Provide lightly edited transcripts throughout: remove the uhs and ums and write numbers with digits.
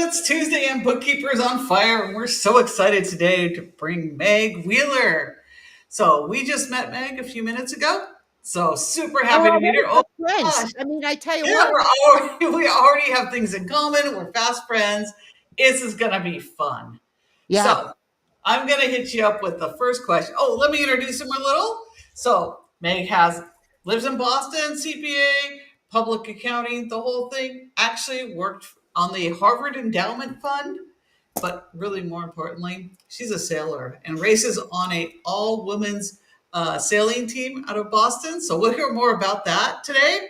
It's Tuesday and Bookkeepers on fire, and we're so excited today to bring Meg Wheeler. So we just met Meg a few minutes ago. So super happy to meet her. Oh Friends. gosh. I mean, I tell you Yeah, what. we already have things in common. We're fast friends. This is gonna be fun. Yeah. So I'm gonna hit you up with the first question. Oh, let me introduce him a little. So Meg lives in Boston, CPA, public accounting, the whole thing. Actually worked on the Harvard Endowment Fund, but really more importantly, she's a sailor and races on a all women's sailing team out of Boston. So we'll hear more about that today,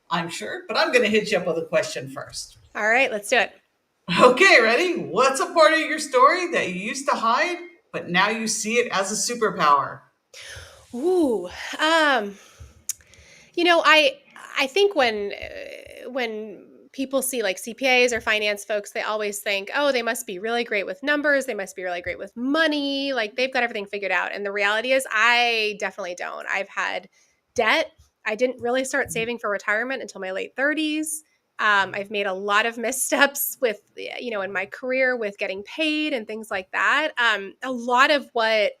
I'm sure. But I'm going to hit you up with a question first. All right, let's do it. Okay, ready? What's a part of your story that you used to hide, but now you see it as a superpower? Ooh, I think when people see like CPAs or finance folks, they always think, oh, they must be really great with numbers. They must be really great with money. Like they've got everything figured out. And the reality is, I definitely don't. I've had debt. I didn't really start saving for retirement until my late 30s. I've made a lot of missteps with, in my career with getting paid and things like that. A lot of what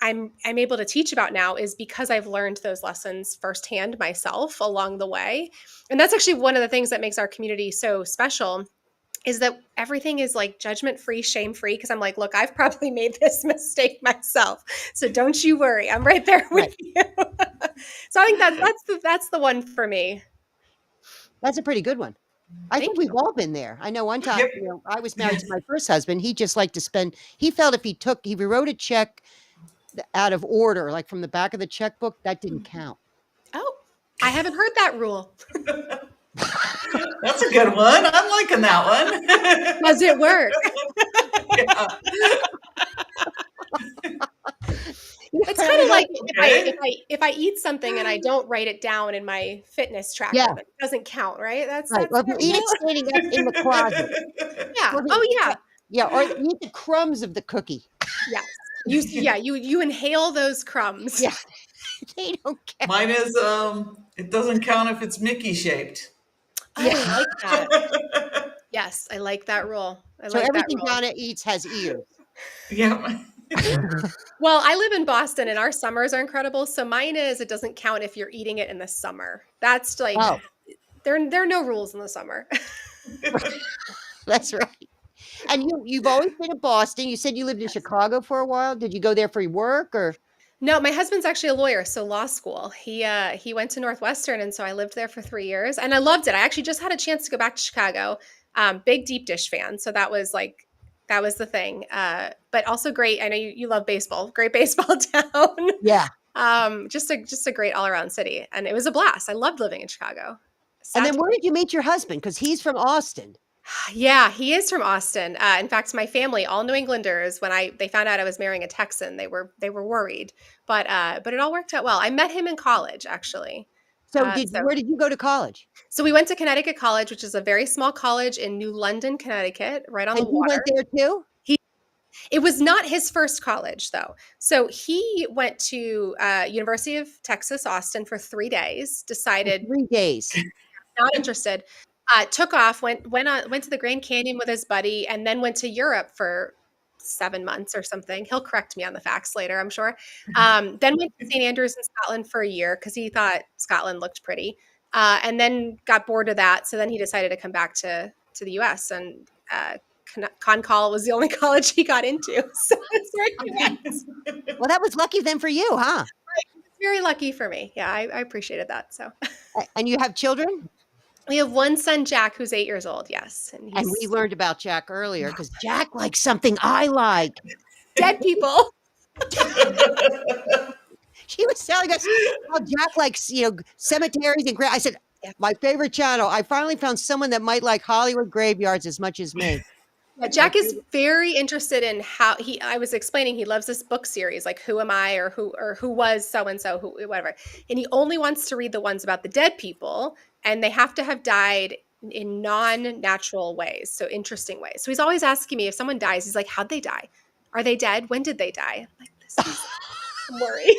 I'm able to teach about now is because I've learned those lessons firsthand myself along the way. And that's actually one of the things that makes our community so special is that everything is like judgment free, shame free. Cause I'm like, look, I've probably made this mistake myself. So don't you worry. I'm right there with you. So I think that's the one for me. That's a pretty good one. I think we've all been there. I know one time, I was married to my first husband. He just liked to spend, he felt if he wrote a check out of order, like from the back of the checkbook, that didn't count. Oh, I haven't heard that rule. That's a good one. I'm liking that one. Does it work? Yeah. It's kind of like if I eat something and I don't write it down in my fitness tracker, that doesn't count, right? That's right. Well, if you eat it standing up in the closet. Yeah. Oh, yeah. Yeah. Or eat the crumbs of the cookie. Yes. You inhale those crumbs. Yeah. They don't count. Mine is it doesn't count if it's Mickey shaped. Oh, yeah. I like that. Yes, I like that rule. So everything Donna eats has ears. Yeah. Well, I live in Boston and our summers are incredible. So mine is, it doesn't count if you're eating it in the summer. That's like, there are no rules in the summer. That's right. And you've always been in Boston. You said you lived in Chicago for a while. Did you go there for your work or? No, my husband's actually a lawyer, so law school. He went to Northwestern, and so I lived there for 3 years, and I loved it. I actually just had a chance to go back to Chicago. Big deep dish fan, so that was the thing. But also great. I know you love baseball. Great baseball town. Yeah. Just a great all around city, and it was a blast. I loved living in Chicago. And then where did you meet your husband? Because he's from Austin. Yeah, he is from Austin. In fact, my family, all New Englanders, when they found out I was marrying a Texan, they were worried. But it all worked out well. I met him in college, actually. So where did you go to college? So we went to Connecticut College, which is a very small college in New London, Connecticut, right on the water. And he went there too? It was not his first college, though. So he went to University of Texas, Austin for 3 days, decided 3 days. Not interested. Took off, went to the Grand Canyon with his buddy, and then went to Europe for 7 months or something. He'll correct me on the facts later, I'm sure. Then went to St. Andrews in Scotland for a year because he thought Scotland looked pretty, and then got bored of that. So then he decided to come back to the U.S. and Con-Call was the only college he got into. So it's very Well, that was lucky then for you, huh? Right. It's very lucky for me. Yeah, I appreciated that. So. And you have children? We have one son, Jack, who's 8 years old. Yes. And we learned about Jack earlier because Jack likes something I like. Dead people. She was telling us how Jack likes, cemeteries and I said, my favorite channel. I finally found someone that might like Hollywood graveyards as much as me. Yeah, Jack is very interested in how I was explaining, he loves this book series, like Who Am I or Who Was So-and-so, whatever. And he only wants to read the ones about the dead people, and they have to have died in non-natural ways. So interesting ways. So he's always asking me if someone dies, he's like, how'd they die? Are they dead? When did they die? I'm like, I'm worried.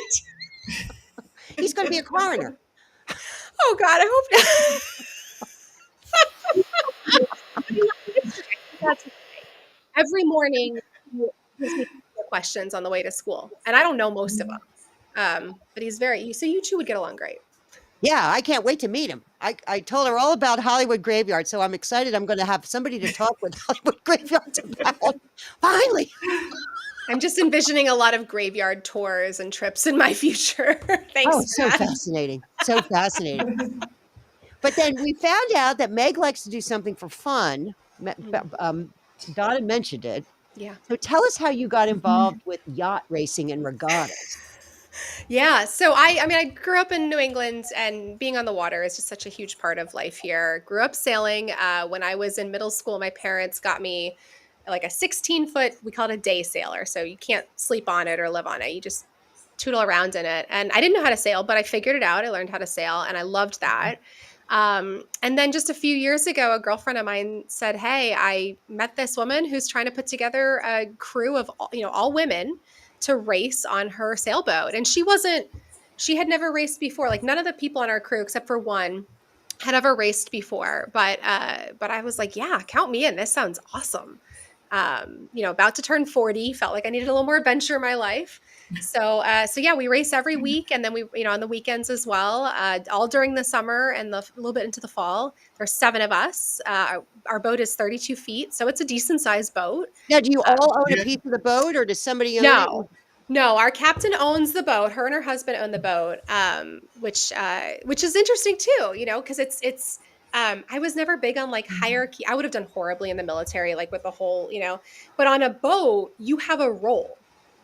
He's going to be a coroner. Oh God, I hope not. That's every morning he gives me questions on the way to school, and I don't know most of them. But he's so you two would get along great. Yeah, I can't wait to meet him. I told her all about Hollywood Graveyard, so I'm excited. I'm going to have somebody to talk with Hollywood Graveyards about. Finally. I'm just envisioning a lot of graveyard tours and trips in my future. Thanks. Oh, it's so fascinating. So fascinating. But then we found out that Meg likes to do something for fun. Donna mentioned it. Yeah. So tell us how you got involved with yacht racing and regattas. Yeah. So I grew up in New England, and being on the water is just such a huge part of life here. Grew up sailing. When I was in middle school, my parents got me like a 16-foot, we call it a day sailor. So you can't sleep on it or live on it. You just tootle around in it. And I didn't know how to sail, but I figured it out. I learned how to sail, and I loved that. And then just a few years ago, a girlfriend of mine said, "Hey, I met this woman who's trying to put together a crew of all women to race on her sailboat." And she had never raced before. Like, none of the people on our crew, except for one, had ever raced before. But I was like, yeah, count me in. This sounds awesome. About to turn 40, felt like I needed a little more adventure in my life. So yeah, we race every week, and then we, on the weekends as well, all during the summer and a little bit into the fall. There's 7 of us. Our boat is 32 feet, so it's a decent sized boat. Now, do you all own a piece of the boat, or does somebody own it? No, our captain owns the boat. Her and her husband own the boat, which is interesting too, because it's I was never big on like hierarchy. I would have done horribly in the military, like with the whole, but on a boat, you have a role.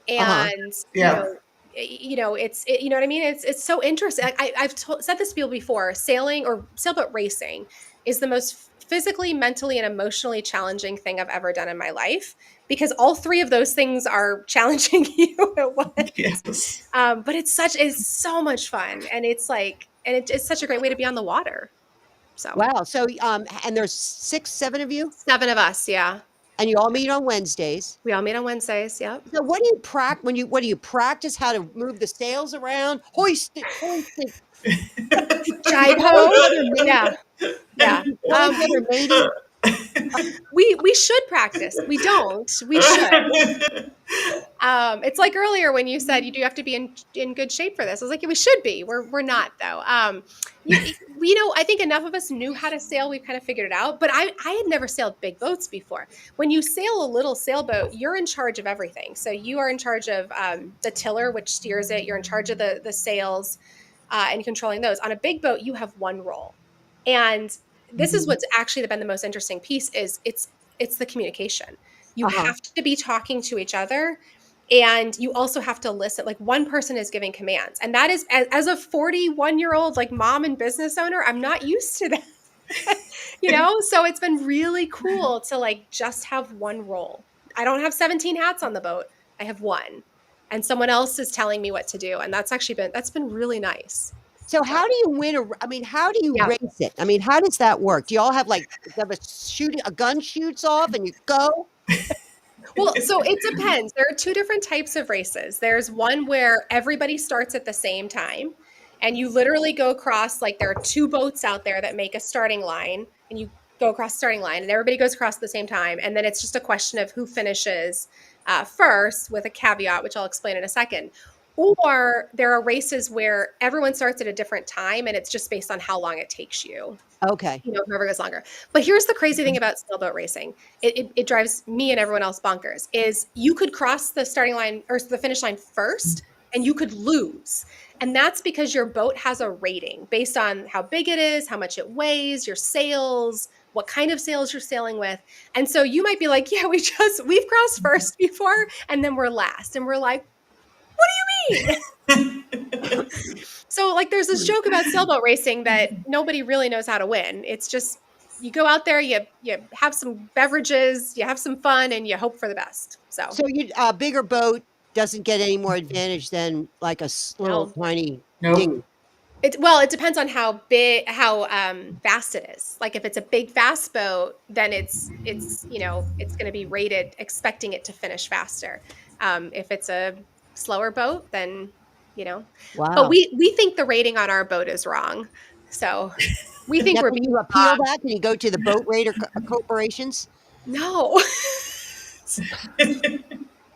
And, Yeah. you know what I mean? It's so interesting. I've said this to people before, sailing or sailboat racing is the most physically, mentally, and emotionally challenging thing I've ever done in my life, because all 3 of those things are challenging you at once. Yes. But it's so much fun. And it's such a great way to be on the water. So Wow. So, and there's 6, 7 of you? 7 of us. Yeah. And you all meet on Wednesdays. We all meet on Wednesdays. Yep. So what do you practice what do you practice how to move the sails around? Hoist it. Jibe ho. Yeah. Yeah. We should practice. We don't. We should. It's like earlier when you said you do have to be in good shape for this. I was like, yeah, we should be. We're not though. I think enough of us knew how to sail. We've kind of figured it out. But I had never sailed big boats before. When you sail a little sailboat, you're in charge of everything. So you are in charge of the tiller, which steers it. You're in charge of the sails and controlling those. On a big boat, you have one role, and this is what's actually been the most interesting piece is it's the communication. You have to be talking to each other, and you also have to listen. Like, one person is giving commands, and that is as a 41-year-old like mom and business owner, I'm not used to that. So it's been really cool to like just have one role. I don't have 17 hats on the boat. I have one, and someone else is telling me what to do, and that's been really nice. So how do you win how do you race it? I mean, how does that work? Do you all have a gun shoots off and you go? Well, so it depends. There are 2 different types of races. There's one where everybody starts at the same time, and you literally go across, like, there are 2 boats out there that make a starting line, and you go across the starting line, and everybody goes across at the same time. And then it's just a question of who finishes first, with a caveat, which I'll explain in a second. Or there are races where everyone starts at a different time, and it's just based on how long it takes you. Okay. Whoever goes longer. But here's the crazy thing about sailboat racing. It drives me and everyone else bonkers, is you could cross the starting line or the finish line first, and you could lose. And that's because your boat has a rating based on how big it is, how much it weighs, your sails, what kind of sails you're sailing with. And so you might be like, yeah, we've crossed first before, and then we're last. And we're like, what do you mean? So like, there's this joke about sailboat racing that nobody really knows how to win. It's just, you go out there, you have some beverages, you have some fun, and you hope for the best. So a bigger boat doesn't get any more advantage than like a little tiny dinghy. It depends on how fast it is. Like, if it's a big fast boat, then it's going to be rated expecting it to finish faster. If it's a slower boat, then wow. But we think the rating on our boat is wrong, so we think we're. Can you appeal that? Can you go to the boat rater corporations? No. You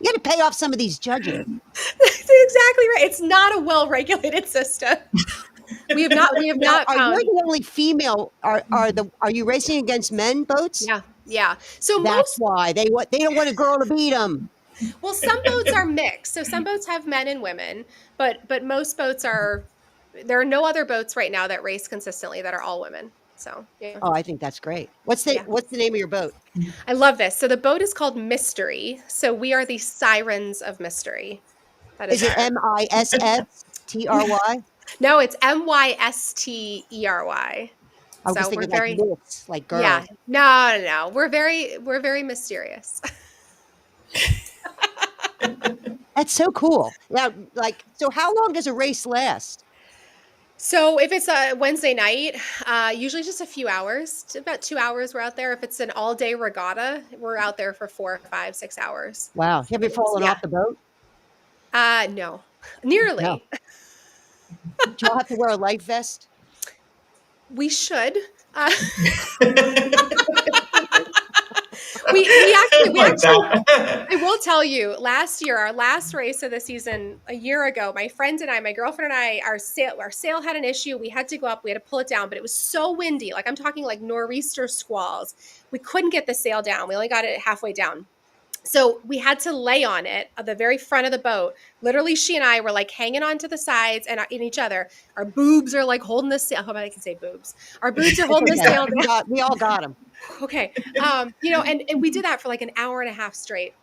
got to pay off some of these judges. That's exactly right. It's not a well-regulated system. We have not Now, are you found. the only female? Are you racing against men boats? Yeah. Yeah. So That's why they don't want a girl to beat them. well, some boats are mixed. So some boats have men and women, but most boats are. There are no other boats right now that race consistently that are all women. So yeah. Oh, I think that's great. What's the name of your boat? I love this. So the boat is called Mystery. So we are the sirens of mystery. That Is it MISSTRY? No, it's MYSTERY. I was So thinking we're very, like myths, like girls. yeah, no. We're very mysterious. That's so cool. Now, so how long does a race last? So if it's a Wednesday night, usually just a few hours, about 2 hours we're out there. If it's an all day regatta, we're out there for 4, 5, 6 hours. Wow. Have you fallen off the boat? No, nearly. No. Do y'all have to wear a life vest? We should. We actually, I will tell you, last year, our last race of the season, a year ago, my girlfriend and I, our sail had an issue. We had to go up, we had to pull it down, but it was so windy. Like I'm talking like nor'easter squalls. We couldn't get the sail down. We only got it halfway down. So we had to lay on it at the very front of the boat. Literally, she and I were like hanging on to the sides and in each other. Our boobs are like holding the sail. I hope I can say boobs. Our boobs are holding the sail down. We all got them. Okay. And we did that for like an hour and a half straight.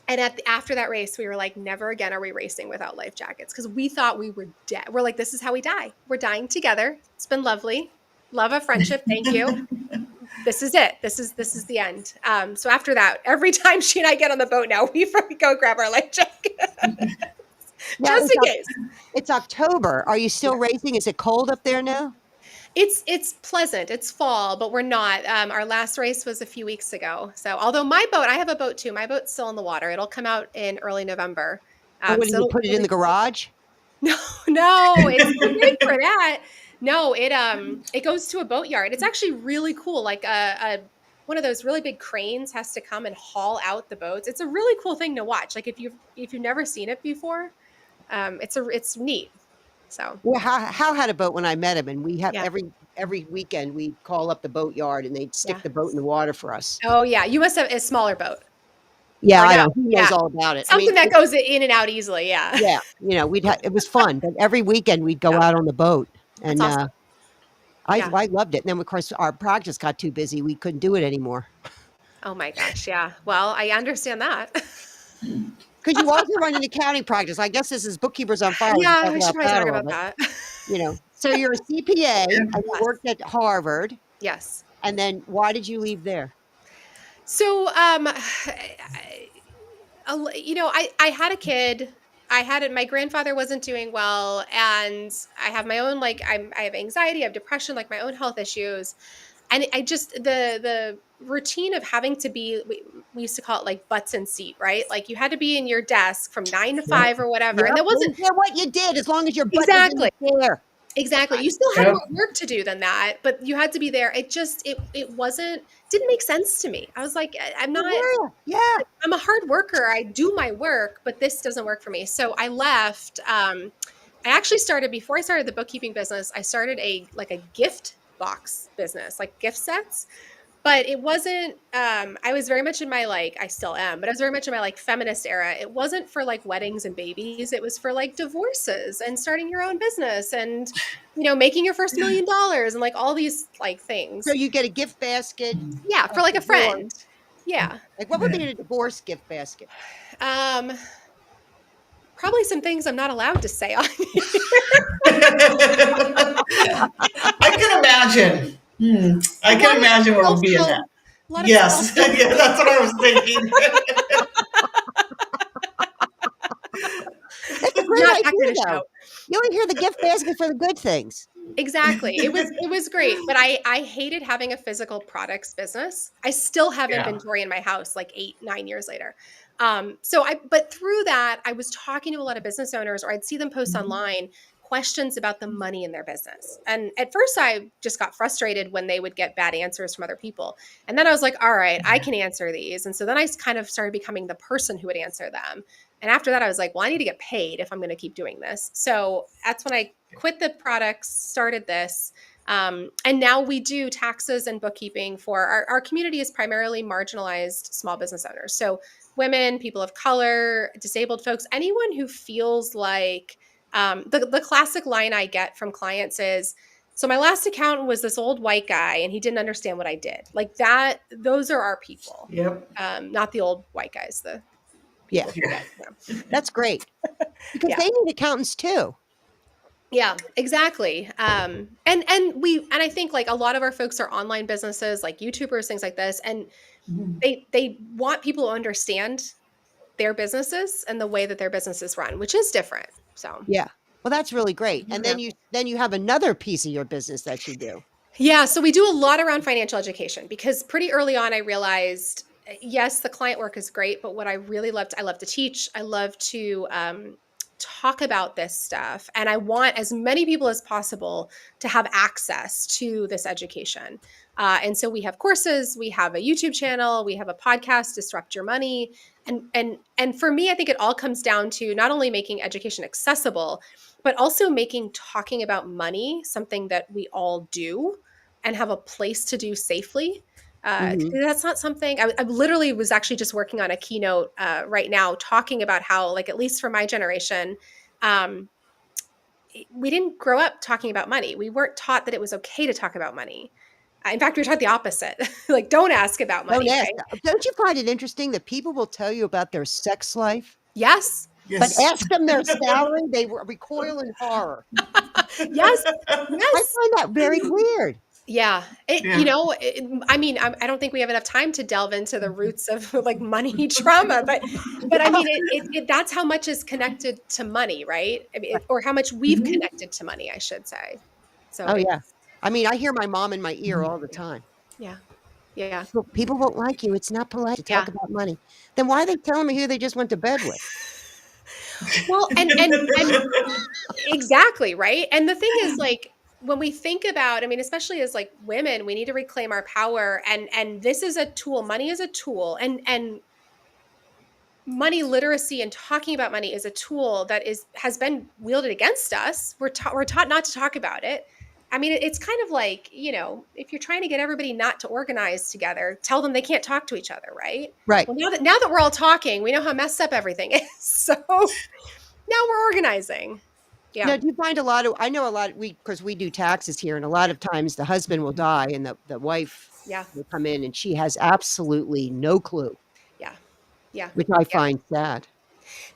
And after that race, we were like, never again are we racing without life jackets because we thought we were dead. We're like, this is how we die. We're dying together. It's been lovely. Love of friendship. Thank you. This is it. This is the end. So after that, every time she and I get on the boat now, we go grab our life jacket. Just in case. It's October. Are you still racing? Is it cold up there now? It's pleasant. It's fall, but we're not. Our last race was a few weeks ago. So although I have a boat too. My boat's still in the water. It'll come out in early November. What, you put it in the garage? No, it's too big for that. No, it goes to a boatyard. It's actually really cool. Like one of those really big cranes has to come and haul out the boats. It's a really cool thing to watch. Like if you've never seen it before, it's neat. So well, Hal had a boat when I met him, and we have every weekend we'd call up the boatyard and they'd stick the boat in the water for us. Oh yeah, you must have a smaller boat. Yeah, I know. He knows all about it. Something that goes in and out easily. Yeah. Yeah, it was fun, but every weekend we'd go out on the boat, and awesome. I loved it. And then of course our practice got too busy; we couldn't do it anymore. Oh my gosh! Yeah. Well, I understand that. Because you also run an accounting practice. I guess this is Bookkeepers on Fire. Yeah, we should probably talk about that. So you're a CPA and you worked at Harvard. Yes. And then why did you leave there? So, I had a kid. My grandfather wasn't doing well, and I have my own, I have anxiety, I have depression, like my own health issues. And I just, the routine of having to be, we used to call it like butts in seat, right? Like you had to be in your desk from 9 to 5 or whatever. Yep. And that wasn't what you did, as long as your butt was in the chair. Exactly. You still had more work to do than that, but you had to be there. It just, didn't make sense to me. I was like, I'm not, I'm a hard worker. I do my work, but this doesn't work for me. So I left. I actually before I started the bookkeeping business, I started a gift box business, like gift sets. But it wasn't, I was very much in my, I still am, but I was very much in my feminist era. It wasn't for weddings and babies. It was for divorces and starting your own business and, making your first $1 million and all these things. So you get a gift basket. Yeah. For a friend. Yeah. What would be a divorce gift basket? Probably some things I'm not allowed to say on here. I can imagine. I can imagine what will be in that. Yes, yeah, that's what I was thinking. That's a great idea, though. You only hear the gift basket for the good things. Exactly. It was great, but I hated having a physical products business. I still have inventory in my house 8-9 years later. But through that, I was talking to a lot of business owners, or I'd see them post online questions about the money in their business. And at first I just got frustrated when they would get bad answers from other people. And then I was like, all right, I can answer these. And so then I kind of started becoming the person who would answer them. And after that, I was like, well, I need to get paid if I'm going to keep doing this. So that's when I quit the products, started this. And now we do taxes and bookkeeping for our community is primarily marginalized small business owners. So women, people of color, disabled folks, anyone who feels like the classic line I get from clients is, so my last accountant was this old white guy and he didn't understand what I did. Like that, those are our people. Yep. Not the old white guys, the people who get them. That's great. Because Yeah. they need accountants too. Yeah, exactly. And I think like a lot of our folks are online businesses, like YouTubers, things like this, and they want people to understand their businesses and the way that their businesses run, which is different. So Yeah. Well, that's really great. And Yeah. then you have another piece of your business that you do. Yeah, so we do a lot around financial education because pretty early on I realized, yes, the client work is great, but what I really loved, I love to teach. I love to talk about this stuff. And I want as many people as possible to have access to this education. And so we have courses, we have a YouTube channel, we have a podcast, Disrupt Your Money. And for me, I think it all comes down to not only making education accessible, but also making talking about money something that we all do and have a place to do safely. That's not something I literally was actually just working on a keynote right now talking about how, like, at least for my generation, we didn't grow up talking about money. We weren't taught that it was okay to talk about money. In fact, we were taught the opposite. Like, don't ask about money. Don't ask. Right? Don't you find it interesting that people will tell you about their sex life, Yes. but ask them their salary, they recoil in horror. Yes. I Yes. find that very weird. Yeah. I mean, I don't think we have enough time to delve into the roots of like money trauma, but I mean, that's how much is connected to money, right? I mean, or how much we've connected to money, I should say. So, Oh, yeah. I mean, I hear my mom in my ear all the time. yeah. Yeah. People won't like you. It's not polite to talk Yeah. about money. Then why are they telling me who they just went to bed with? Well, and exactly, right? And the thing is, like, when we think about, I mean, especially as like women, we need to reclaim our power, and this is a tool. Money is a tool, and money literacy and talking about money is a tool that has been wielded against us. We're taught not to talk about it. I mean, it's kind of like, if you're trying to get everybody not to organize together, tell them they can't talk to each other, right? Right. Well, now that we're all talking, we know how messed up everything is. So now we're organizing. Yeah. Now, do you find I know a lot, because we do taxes here, and a lot of times the husband will die and the wife Yeah. will come in and she has absolutely no clue. Yeah. Yeah. Which I find sad.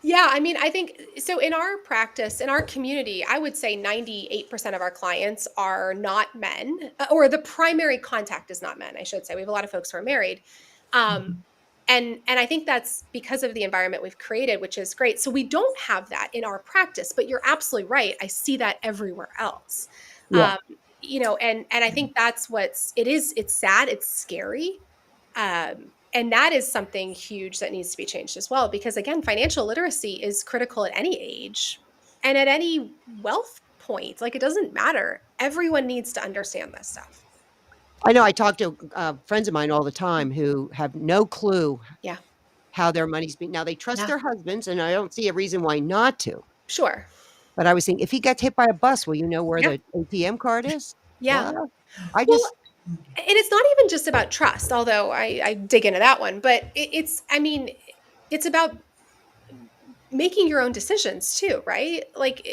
Yeah, I mean, I think so in our practice, in our community, I would say 98% of our clients are not men, or the primary contact is not men, I should say. We have a lot of folks who are married. And I think that's because of the environment we've created, which is great. So we don't have that in our practice, but you're absolutely right. I see that everywhere else. Yeah. And I think that's it's sad, it's scary. And that is something huge that needs to be changed as well, because again, financial literacy is critical at any age and at any wealth point. Like, it doesn't matter. Everyone needs to understand this stuff. I know I talk to friends of mine all the time who have no clue Yeah. how their money's being. Now, they trust Yeah. their husbands, and I don't see a reason why not to. Sure. But I was thinking, if he gets hit by a bus, will you know where Yeah. the ATM card is? Yeah. Well, And it's not even just about trust, although I dig into that one, but it's about making your own decisions too, right? Like,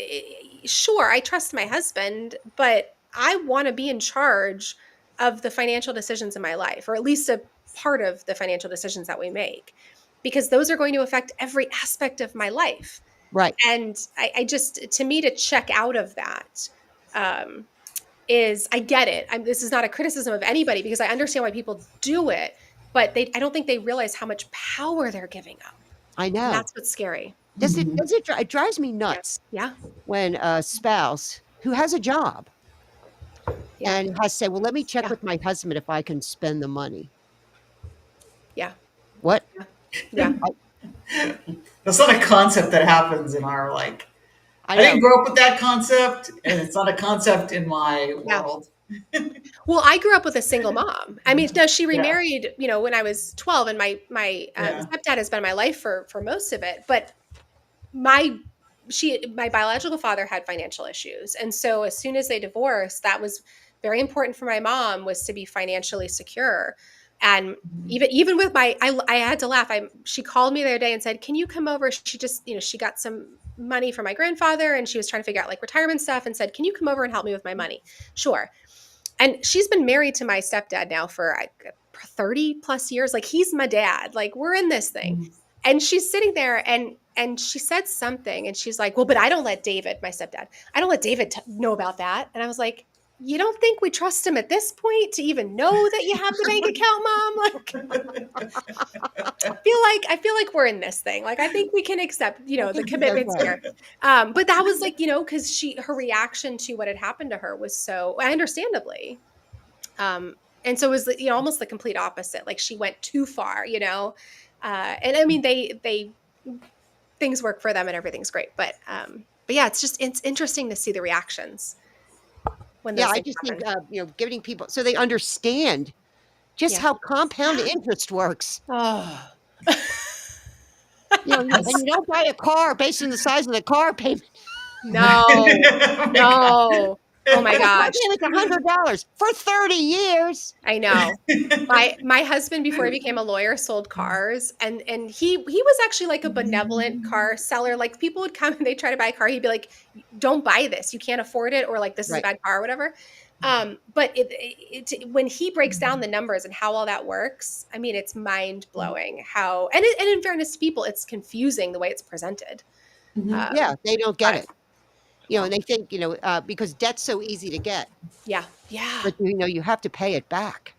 sure, I trust my husband, but I want to be in charge of the financial decisions in my life, or at least a part of the financial decisions that we make, because those are going to affect every aspect of my life. right. And I just, to me, to check out of that, I get it. This is not a criticism of anybody, because I understand why people do it, but I don't think they realize how much power they're giving up. I know. And that's what's scary. It drives me nuts Yeah. when a spouse who has a job and has said, well, let me check with my husband if I can spend the money. Yeah. What? Yeah. That's not a concept that happens in our I I didn't know. grow up with that concept, and it's not a concept in my Yeah. world. Well, I grew up with a single mom. I mean, no, she Yeah. remarried, when I was 12, and my Yeah. stepdad has been in my life for most of it. But my my biological father had financial issues, and so as soon as they divorced, that was very important for my mom, was to be financially secure. And even with I had to laugh. She called me the other day and said, "Can you come over?" She just, she got some money from my grandfather, and she was trying to figure out like retirement stuff, and said, "Can you come over and help me with my money?" Sure. And she's been married to my stepdad now for 30 plus years. Like, he's my dad. Like, we're in this thing. And she's sitting there, and she said something, and she's like, "Well, but I don't let David, my stepdad, I don't let David know about that." And I was like, "You don't think we trust him at this point to even know that you have the bank account, Mom?" Like, I feel like we're in this thing. Like, I think we can accept, the commitments here. But that was like, because her reaction to what had happened to her was so understandably. And so it was, almost the complete opposite. Like, she went too far, and I mean, they things work for them and everything's great. But yeah, it's interesting to see the reactions when Yeah, those I things just think, happen. giving people so they understand just Yeah. how compound interest works. Oh. And you don't buy a car based on the size of the car payment. No. Oh my God. No. Oh my The car gosh. payment's $100 for 30 years. I know. My husband, before he became a lawyer, sold cars, and he was actually like a benevolent car seller. Like, people would come and they try to buy a car, he'd be like, "Don't buy this, you can't afford it," or like, "This is a Right. bad car," or whatever. But when he breaks down the numbers and how all that works, I mean, it's mind blowing how, and in fairness to people, it's confusing the way it's presented. Yeah, they don't get But it. And they think, because debt's so easy to get, yeah, yeah, but, you have to pay it back.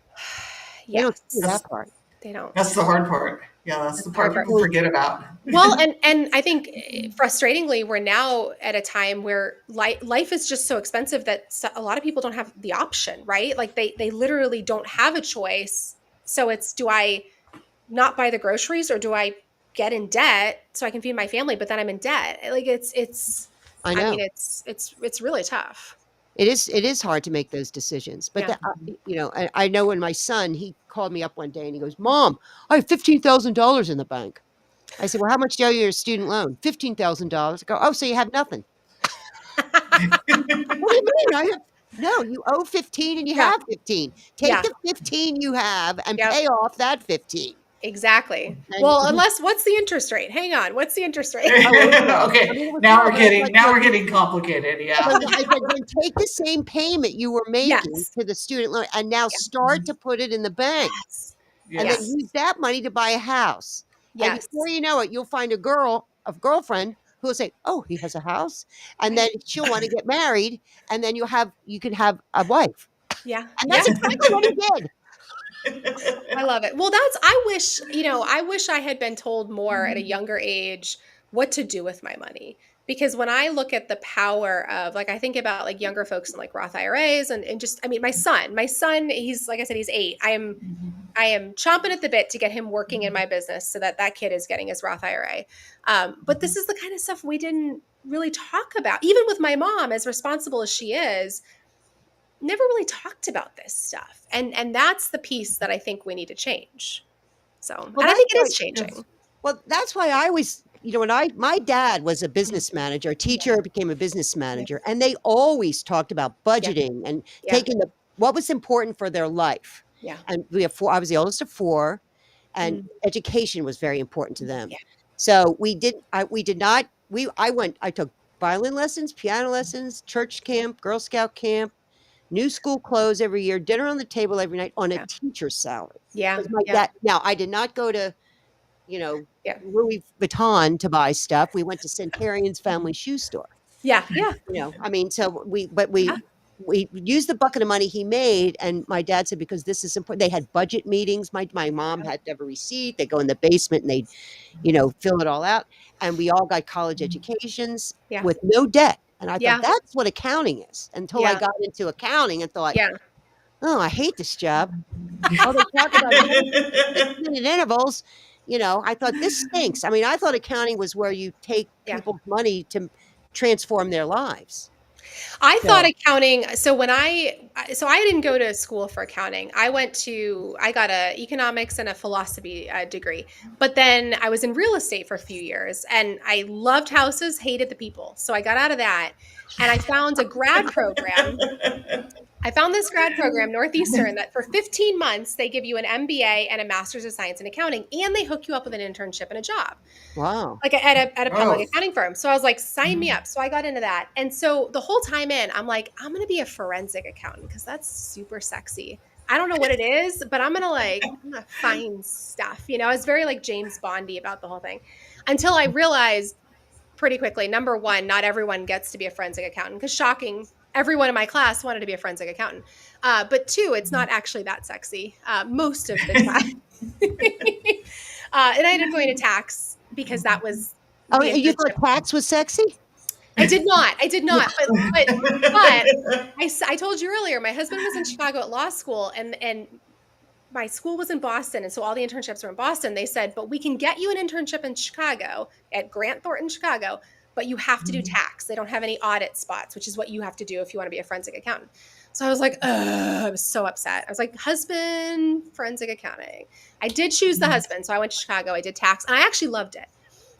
They don't see yes, that part. they don't. That's the hard part. Yeah, that's That's the the hard part part. people forget about. Well, and I think, frustratingly, we're now at a time where life is just so expensive that a lot of people don't have the option, right? Like, they literally don't have a choice. So it's, do I not buy the groceries, or do I get in debt so I can feed my family, but then I'm in debt? Like, I I mean, know. it's really tough. It is hard to make those decisions, but Yeah. I know when my son, he called me up one day and he goes, "Mom, I have $15,000 in the bank." I said, "Well, how much do you owe your student loan?" $15,000. I go, "Oh, so you have nothing." "What do you mean? I have" "No, you owe 15 and you Yeah. have 15. Take Yeah. the 15 you have and Yep. pay off that 15." Exactly. And Well, he unless, what's the interest rate? Hang on. What's the interest rate? oh, it was low. I Okay, mean, it was now low, we're but I was getting like, now we're getting complicated. so Yeah. I said, "Then take the same payment you were making Yes. to the student loan and now start to put it in the bank, Yes. and then Yes. Yes. use that money to buy a house." And Yes. before you know it, you'll find a girlfriend who will say, "Oh, he has a house." And then Right. she'll wanna get married, and then you can have a wife. Yeah. And Yeah. that's exactly what he did. I love it. Well, I wish I had been told more at a younger age what to do with my money. Because when I look at the power of, like, I think about like younger folks and like Roth IRAs, and just, I mean, my son, he's, like I said, he's 8. I am chomping at the bit to get him working in my business so that that kid is getting his Roth IRA. But this is the kind of stuff we didn't really talk about. Even with my mom, as responsible as she is, never really talked about this stuff. And that's the piece that I think we need to change. So, and Well, I that's think it why is changing. that's why I always when my dad was a business manager, a teacher, became a business Yeah. manager, and they always talked about Yeah. budgeting and Yeah. taking what was important for their life. Yeah. And we have 4 I was the oldest of 4, and Mm, education was very important to them. yeah. So we did not I took violin lessons, piano lessons, church camp, Girl Scout camp, new school clothes every year, dinner on the table every night on a Yeah. teacher's salary. Yeah. Because my Yeah. dad now, I did not go to, you know, Yeah. Louis Vuitton to buy stuff. We went to Centenarian's family shoe store. Yeah. Yeah. I mean, so we used the bucket of money he made, and my dad said, because this is important. They had budget meetings. My mom had to have a receipt. They go in the basement and they, fill it all out. And we all got college educations Yeah. with no debt. And I thought Yeah. that's what accounting is, until I Yeah. got into accounting and thought, Yeah. oh, I hate this job. Oh, they talk about 6-minute intervals. I thought this stinks. I mean, I thought accounting was where you take Yeah. people's money to transform their lives. I So- thought accounting. So I didn't go to school for accounting. I got a economics and a philosophy degree, but then I was in real estate for a few years and I loved houses, hated the people. So I got out of that and I found a grad program. I found this grad program, Northeastern, that for 15 months, they give you an MBA and a Master's of Science in Accounting, and they hook you up with an internship and a job. Wow. Like at a public Oh. accounting firm. So I was like, sign me up. So I got into that. And so the whole time in, I'm like, I'm going to be a forensic accountant because that's super sexy. I don't know what it is, but I'm going to find stuff. You know, I was very like James Bondy about the whole thing until I realized pretty quickly, number one, not everyone gets to be a forensic accountant because shocking, everyone in my class wanted to be a forensic accountant. But two, it's not actually that sexy most of the time. And I ended up going to tax because that was. Oh, you thought tax was sexy? I did not. But I told you earlier, my husband was in Chicago at law school, and my school was in Boston, and so all the internships were in Boston. They said, but we can get you an internship in Chicago at Grant Thornton, Chicago, but you have to do tax. They don't have any audit spots, which is what you have to do if you want to be a forensic accountant. So I was like, I was so upset. I was like, husband, forensic accounting. I did choose the husband. So I went to Chicago. I did tax and I actually loved it.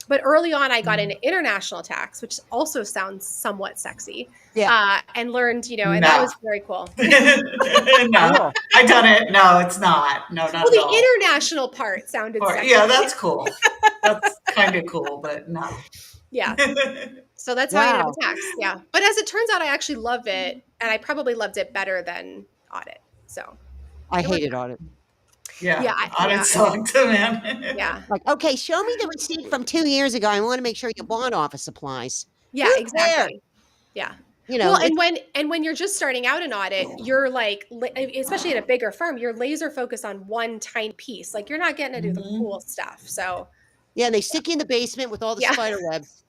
But early on, I got into international tax, which also sounds somewhat sexy. Yeah. And learned, and that was very cool. No, I done it. No, it's not. No, not well, at all. the international part sounded sexy. Yeah, that's cool. That's kind of cool, but no. Yeah. So that's how I ended up in tax. Yeah. But as it turns out, I actually love it. And I probably loved it better than audit. So I hated audit. Yeah, audit sucked, man. Yeah. Like, okay, show me the receipt from 2 years ago. I want to make sure you bought office supplies. Yeah, exactly. Yeah. You know, well, and when you're just starting out in audit, you're like, especially at a bigger firm, you're laser focused on one tiny piece. Like you're not getting to do the cool stuff. So yeah, and they stick you in the basement with all the spider webs.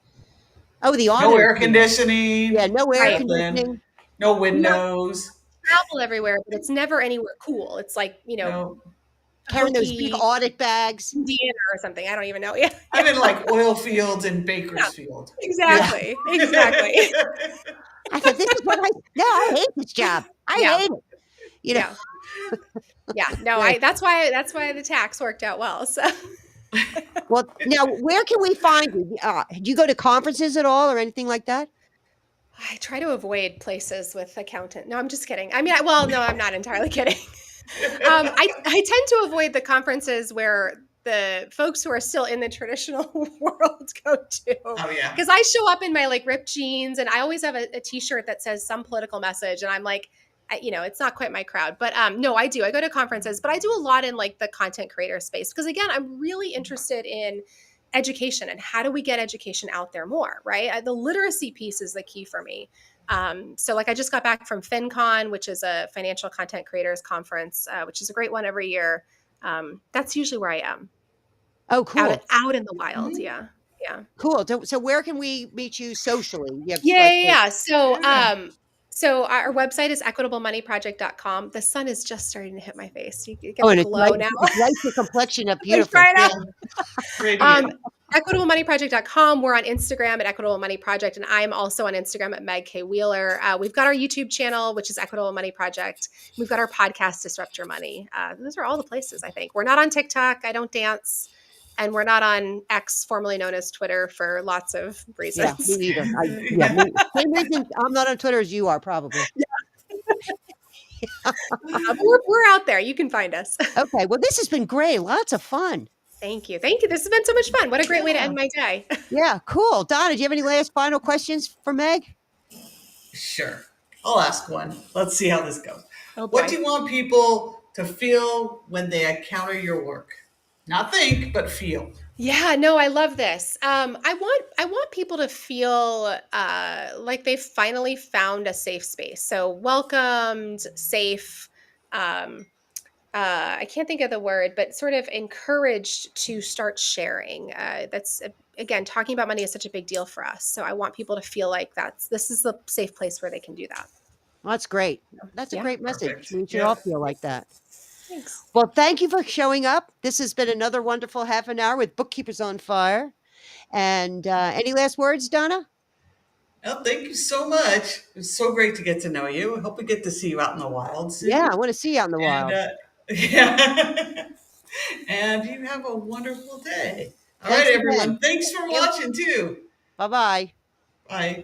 Oh, the audit. No air conditioning. Yeah, no air conditioning. No windows. Travel everywhere, but it's never anywhere cool. It's like, carrying those big audit bags. Indiana or something. I don't even know. Yeah. I'm in like oil fields in Bakersfield. Exactly. Yeah. Exactly. I said, this is what I hate this job. I hate it. Yeah. No, that's why the tax worked out well. So well, now where can we find you? Do you go to conferences at all or anything like that? I try to avoid places with accountant. No, I'm just kidding. I mean, no, I'm not entirely kidding. I tend to avoid the conferences where the folks who are still in the traditional world go to. Oh, yeah. Because I show up in my like ripped jeans and I always have a t-shirt that says some political message. And I'm like, it's not quite my crowd. But no, I do. I go to conferences, but I do a lot in like the content creator space. Because again, I'm really interested in education and how do we get education out there more, right? The literacy piece is the key for me. So like I just got back from FinCon, which is a financial content creators conference, which is a great one every year. That's usually where I am. Oh, cool. Out in the wild. Yeah. Yeah. Cool. So where can we meet you socially? Yeah. So our website is equitablemoneyproject.com. The sun is just starting to hit my face. You get the glow now. It's lights your complexion up beautiful. EquitableMoneyProject.com. We're on Instagram at Equitable Money Project, and I'm also on Instagram at Meg Wheeler. We've got our YouTube channel, which is Equitable Money Project. We've got our podcast, Disrupt Your Money. Those are all the places, I think. We're not on TikTok. I don't dance. And we're not on X, formerly known as Twitter, for lots of reasons. Yeah, me either. Same reason I'm not on Twitter as you are, probably. Yeah. We're out there. You can find us. Okay. Well, this has been great. Lots of fun. Thank you. This has been so much fun. What a great way to end my day. Yeah, cool. Donna, do you have any last final questions for Meg? Sure. I'll ask one. Let's see how this goes. Oh, boy. What do you want people to feel when they encounter your work? Not think, but feel. Yeah, no, I love this. I want people to feel like they've finally found a safe space. So welcomed, safe. I can't think of the word, but sort of encouraged to start sharing. That's again, talking about money is such a big deal for us. So I want people to feel like this is the safe place where they can do that. Well, that's great. That's a great message. Perfect. We should all feel like that. Thanks. Well, thank you for showing up. This has been another wonderful half an hour with Bookkeepers on Fire. And any last words, Donna? Well, thank you so much. It was so great to get to know you. I hope we get to see you out in the wild soon. Yeah, I want to see you out in the wild. And yeah. And you have a wonderful day. All Thanks right, again. everyone. Thanks for watching too. Bye-bye. Bye.